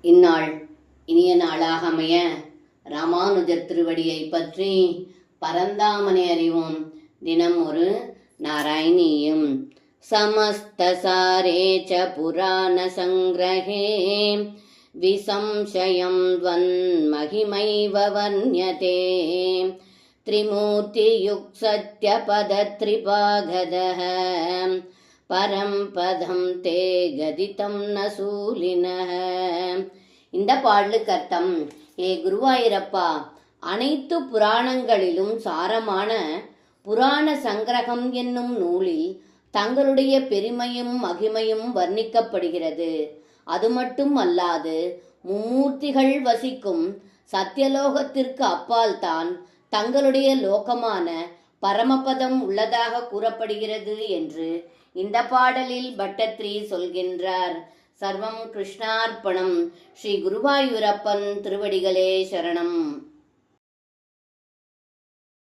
இந்நாள் இனிய நாளாக அமைய ராமானுஜர் திருவடியை பற்றி பரந்தாமனை அறிவோம். தினம் ஒரு நாராயணியம். சமஸ்தசாரே ச புராண சங்கிரஹே விசம்சயம் மகிமைவ வர்ண்யதே திரிமூர்த்தியுக் சத்யபதத்ரிபாகதः பரம் பதம் தே கதிதம் நசூலினஹ. இந்த பாடலுக்கு அர்த்தம்: ஏ குருவாயூரப்பா, அனைத்து புராணங்களிலும் சாரமான புராண சங்கிரகம் என்னும் நூலில் தங்களுடைய பெருமையும் மகிமையும் வர்ணிக்கப்படுகிறது. அது மட்டும் அல்லாது மும்மூர்த்திகள் வசிக்கும் சத்தியலோகத்திற்கு அப்பால் தான் தங்களுடைய லோகமான பரமபதம் உள்ளதாக கூறப்படுகிறது என்று இந்த பாடலில் பட்டத்ரி சொல்கின்றார். சர்வம் கிருஷ்ணார்ப்பணம். ஸ்ரீ குருவாயூரப்பன் திருவடிகளே சரணம்.